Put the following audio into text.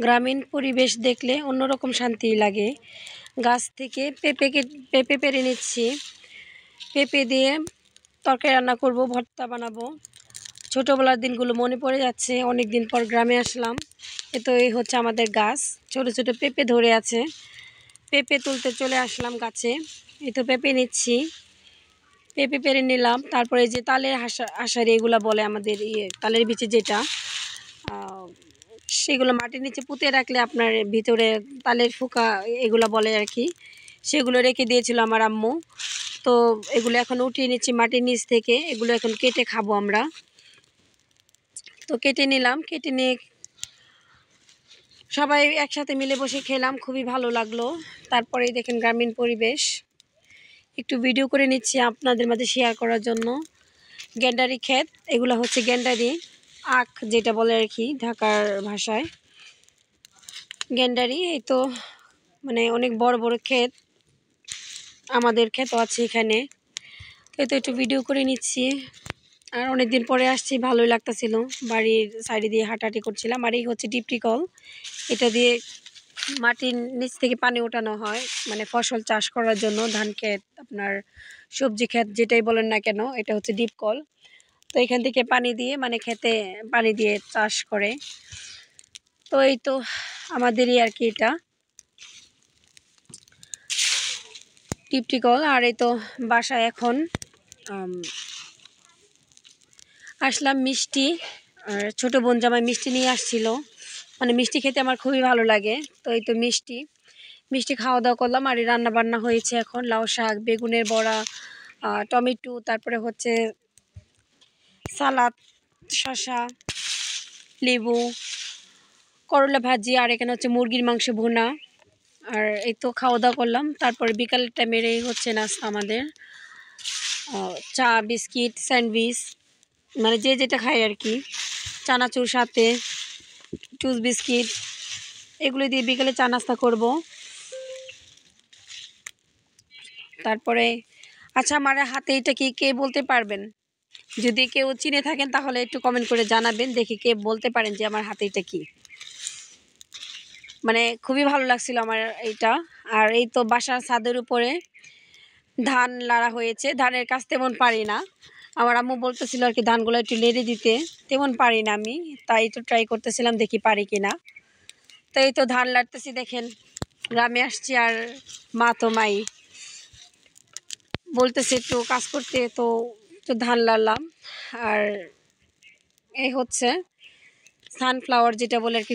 গ্রামীণ পরিবেশ দেখলে অন্যরকম শান্তি লাগে। গাছ থেকে পেঁপে পেড়ে নিচ্ছি। পেঁপে দিয়ে তরকারি রান্না করব, ভর্তা বানাবো। ছোটোবেলার দিনগুলো মনে পড়ে যাচ্ছে, অনেক দিন পর গ্রামে আসলাম। এই হচ্ছে আমাদের গাছ, ছোট ছোট পেঁপে ধরে আছে। পেঁপে তুলতে চলে আসলাম গাছে। পেঁপে নিচ্ছি, পেঁপে পেরে নিলাম। তারপরে যে তালের আষাঢ়ি এগুলো বলে আমাদের তালের বিচি যেটা, সেগুলো মাটির নিচে পুঁতে রাখলে আপনার ভিতরে তালের ফুকা এগুলো বলে আর কি, সেগুলো রেখে দিয়েছিল আমার আম্মু। তো এগুলো এখন উঠিয়ে নিচ্ছি মাটির নিচ থেকে। এগুলো এখন কেটে খাবো আমরা। তো কেটে নিলাম, কেটে নিয়ে সবাই একসাথে মিলে বসে খেলাম, খুবই ভালো লাগলো। তারপরেই দেখেন গ্রামীণ পরিবেশ, একটু ভিডিও করে নিচ্ছি আপনাদের মাঝে শেয়ার করার জন্য। গেন্ডারি ক্ষেত, এগুলো হচ্ছে গেন্ডারি আখ যেটা বলে আর কি ঢাকার ভাষায়, গেন্ডারি। মানে অনেক বড় বড় ক্ষেত, আমাদের ক্ষেতও আছে এখানে। তো একটু ভিডিও করে নিচ্ছি। আর অনেকদিন পরে আসছি, ভালোই লাগতেছিল। বাড়ির সাইডে দিয়ে হাঁটাহাঁটি করছিলাম। আর এই হচ্ছে ডিপটি কল, এটা দিয়ে মাটির নিচ থেকে পানি ওঠানো হয়, মানে ফসল চাষ করার জন্য। ধান ক্ষেত, আপনার সবজি ক্ষেত যেটাই বলেন না কেন, এটা হচ্ছে ডিপ কল। তো এখান থেকে পানি দিয়ে, মানে খেতে পানি দিয়ে চাষ করে। তো আমাদেরই আর কি এটা ডিপটি কল। আর বাসায় এখন আসলাম মিষ্টি, আর ছোটো বোন জামাই মিষ্টি নিয়ে আসছিল। মানে মিষ্টি খেতে আমার খুবই ভালো লাগে। তো মিষ্টি খাওয়া দাওয়া করলাম। আর রান্না বান্না হয়েছে এখন লাউ শাক, বেগুনের বড়া, টমেটো, তারপরে হচ্ছে সালাদ, শসা, লেবু, করলা ভাজি, আর এখানে হচ্ছে মুরগির মাংস ভুনা। আর খাওয়া দাওয়া করলাম। তারপরে বিকালের টাইমের হচ্ছে নাস্তা আমাদের, চা, বিস্কিট, স্যান্ডউইচ, মানে যে যেটা খায় আর কি। চানাচুর সাথে টুস বিস্কিট, এগুলো দিয়ে বিকেলে চা নাস্তা করব। তারপরে আচ্ছা, আমার হাতে এটা কি কে বলতে পারবেন? যদি কেউ চিনে থাকেন তাহলে একটু কমেন্ট করে জানাবেন, দেখি কে বলতে পারেন যে আমার হাতে এটা কি। মানে খুবই ভালো লাগছিল আমার এইটা। আর বাসার ছাদের উপরে ধান লাড়া হয়েছে। ধানের কাজ তেমন পারি না, আমার আম্মু বলতেছিল আর কি ধানগুলো একটু নেড়ে দিতে, তেমন পারি না আমি। তাই ট্রাই করতেছিলাম, দেখি পারি কিনা। তো ধান লাড়তেছি। দেখেন গ্রামে আসছি, আর মা তো মাই বলতেছে একটু কাজ করতে, তো ধান লাড়লাম। আর এই হচ্ছে সানফ্লাওয়ার যেটা বলে আর কি,